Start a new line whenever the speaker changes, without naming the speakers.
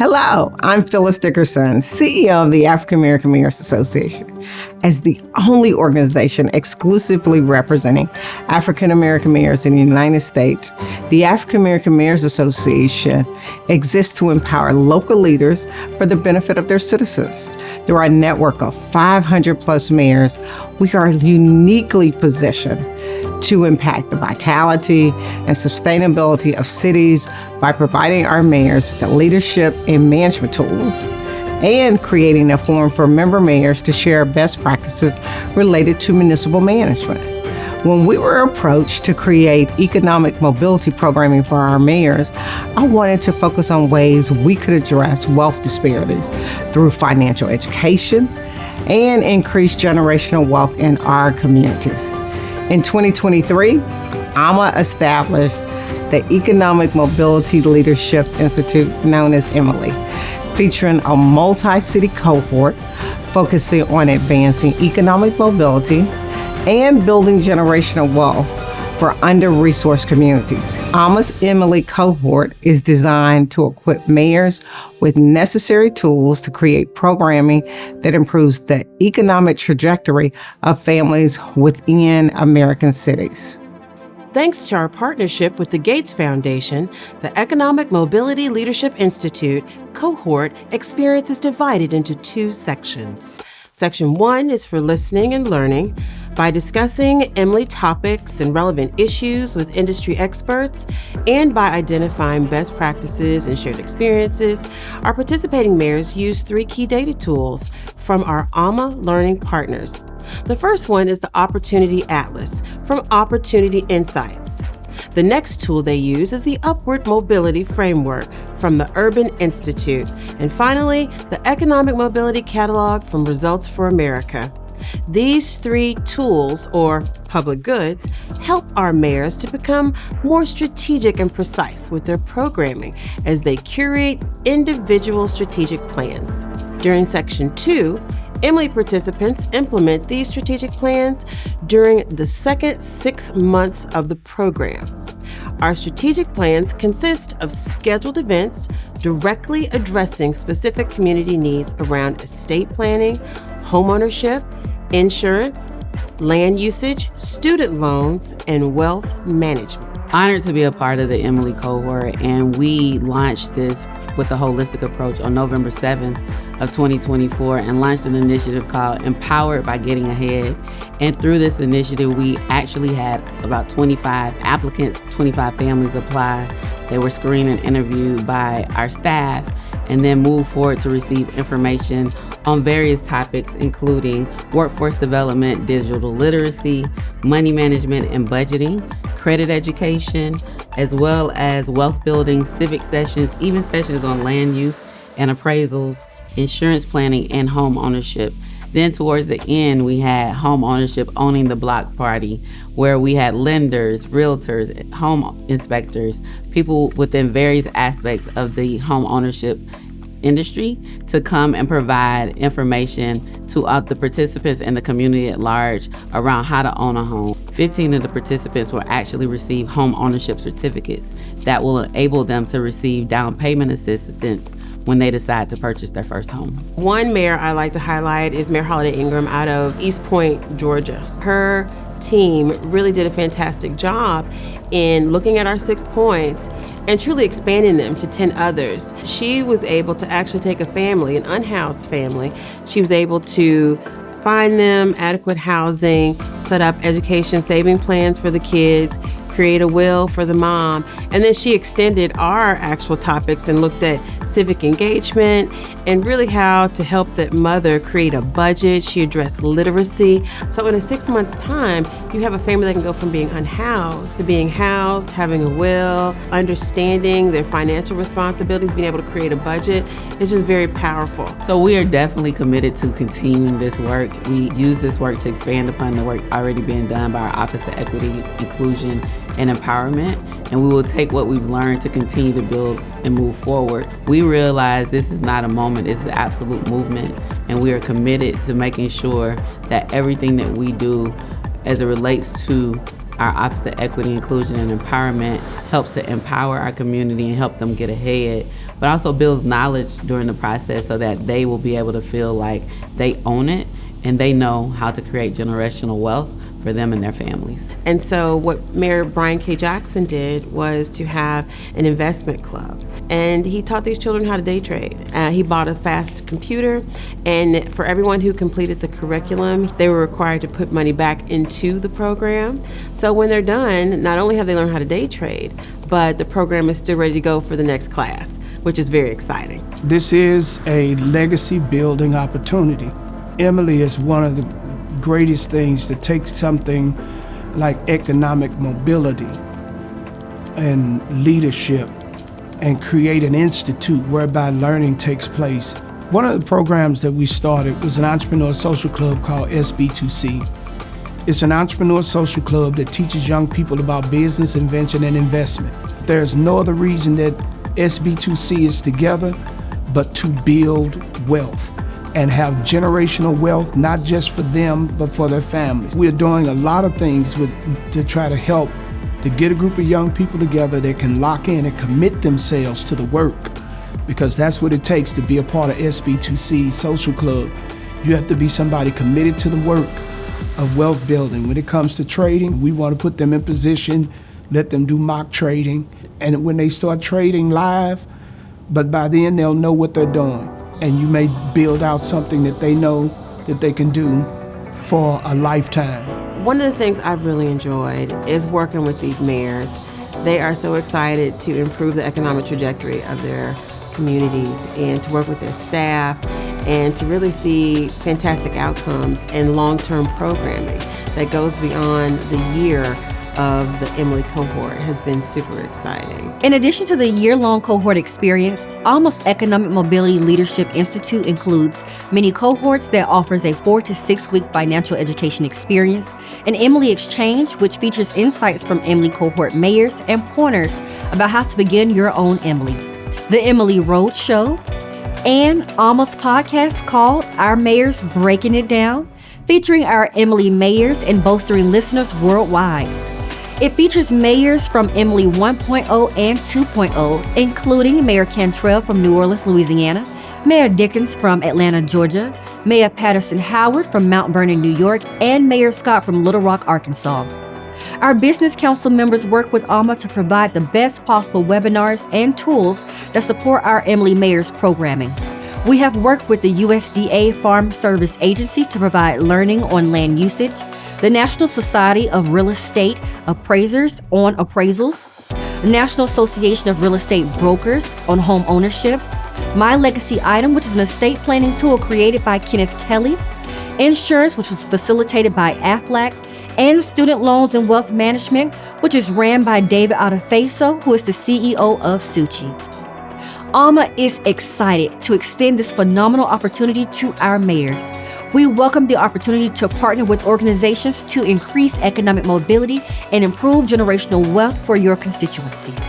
Hello, I'm Phyllis Dickerson, CEO of the African American Mayors Association. As the only organization exclusively representing African American mayors in the United States, the African American Mayors Association exists to empower local leaders for the benefit of their citizens. Through our network of 500 plus mayors, we are uniquely positioned to impact the vitality and sustainability of cities by providing our mayors with the leadership and management tools and creating a forum for member mayors to share best practices related to municipal management. When we were approached to create economic mobility programming for our mayors, I wanted to focus on ways we could address wealth disparities through financial education and increase generational wealth in our communities. In 2023, AAMA established the Economic Mobility Leadership Institute, known as EMLI, featuring a multi-city cohort focusing on advancing economic mobility and building generational wealth for under-resourced communities. AAMA's EMLI cohort is designed to equip mayors with necessary tools to create programming that improves the economic trajectory of families within American cities.
Thanks to our partnership with the Gates Foundation, the Economic Mobility Leadership Institute cohort experience is divided into two sections. Section 1 is for listening and learning by discussing EMLI topics and relevant issues with industry experts, and by identifying best practices and shared experiences. Our participating mayors use 3 key data tools from our AAMA learning partners. The first one is the Opportunity Atlas from Opportunity Insights. The next tool they use is the Upward Mobility Framework from the Urban Institute. And finally, the Economic Mobility Catalog from Results for America. These 3 tools, or public goods, help our mayors to become more strategic and precise with their programming as they curate individual strategic plans. During Section 2, EMLI participants implement these strategic plans during the second 6 months of the program. Our strategic plans consist of scheduled events directly addressing specific community needs around estate planning, homeownership, insurance, land usage, student loans, and wealth management.
Honored to be a part of the EMLI cohort, and we launched this with a holistic approach on November 7th of 2024 and launched an initiative called Empowered by Getting Ahead. And through this initiative, we actually had about 25 applicants, 25 families apply. They were screened and interviewed by our staff and then moved forward to receive information on various topics, including workforce development, digital literacy, money management and budgeting, credit education, as well as wealth building, civic sessions, even sessions on land use and appraisals, insurance planning, and home ownership. Then towards the end, we had home ownership owning the block party, where we had lenders, realtors, home inspectors, people within various aspects of the home ownership industry to come and provide information to the participants and the community at large around how to own a home. 15 of the participants will actually receive home ownership certificates that will enable them to receive down payment assistance when they decide to purchase their first home.
One mayor I like to highlight is Mayor Holiday Ingram out of East Point, Georgia. Her team really did a fantastic job in looking at our 6 points and truly expanding them to 10 others. She was able to actually take a family, an unhoused family. She was able to find them adequate housing, set up education saving plans for the kids, create a will for the mom. And then she extended our actual topics and looked at civic engagement and really how to help that mother create a budget. She addressed literacy. So in a 6 months time, you have a family that can go from being unhoused to being housed, having a will, understanding their financial responsibilities, being able to create a budget. It's just very powerful.
So we are definitely committed to continuing this work. We use this work to expand upon the work already being done by our Office of Equity, Inclusion, and Empowerment, and we will take what we've learned to continue to build and move forward. We realize this is not a moment, it's an absolute movement, and we are committed to making sure that everything that we do as it relates to our Office of Equity, Inclusion, and Empowerment helps to empower our community and help them get ahead but also builds knowledge during the process so that they will be able to feel like they own it and they know how to create generational wealth for them and their families.
And so what Mayor Brian K. Jackson did was to have an investment club. And he taught these children how to day trade. He bought a fast computer, and for everyone who completed the curriculum, they were required to put money back into the program. So when they're done, not only have they learned how to day trade, but the program is still ready to go for the next class, which is very exciting.
This is a legacy building opportunity. EMLI is one of the greatest things to take something like economic mobility and leadership and create an institute whereby learning takes place. One of the programs that we started was an entrepreneur social club called SB2C. It's an entrepreneur social club that teaches young people about business, invention, and investment. There's no other reason that SB2C is together but to build wealth and have generational wealth, not just for them, but for their families. We're doing a lot of things to try to help to get a group of young people together that can lock in and commit themselves to the work, because that's what it takes to be a part of SB2C Social Club. You have to be somebody committed to the work of wealth building. When it comes to trading, we want to put them in position, let them do mock trading, and when they start trading live, but by then they'll know what they're doing. And you may build out something that they know that they can do for a lifetime.
One of the things I've really enjoyed is working with these mayors. They are so excited to improve the economic trajectory of their communities and to work with their staff and to really see fantastic outcomes and long-term programming that goes beyond the year of the EMLI cohort has been super exciting.
In addition to the year-long cohort experience, AAMA's Economic Mobility Leadership Institute includes Mini-Cohorts that offers a 4 to 6 week financial education experience, an EMLI Exchange, which features insights from EMLI cohort mayors and pointers about how to begin your own EMLI, the EMLI Roadshow, and AAMA's podcast called Our Mayors Breaking It Down, featuring our EMLI mayors and bolstering listeners worldwide. It features mayors from EMLI 1.0 and 2.0, including Mayor Cantrell from New Orleans, Louisiana, Mayor Dickens from Atlanta, Georgia, Mayor Patterson Howard from Mount Vernon, New York, and Mayor Scott from Little Rock, Arkansas. Our business council members work with AAMA to provide the best possible webinars and tools that support our EMLI mayors programming. We have worked with the USDA Farm Service Agency to provide learning on land usage, the National Society of Real Estate Appraisers on appraisals, the National Association of Real Estate Brokers on home ownership, My Legacy Item, which is an estate planning tool created by Kenneth Kelly, insurance, which was facilitated by AFLAC, and student loans and wealth management, which is ran by David Adefeso, who is the CEO of Suchi. AAMA is excited to extend this phenomenal opportunity to our mayors. We welcome the opportunity to partner with organizations to increase economic mobility and improve generational wealth for your constituencies.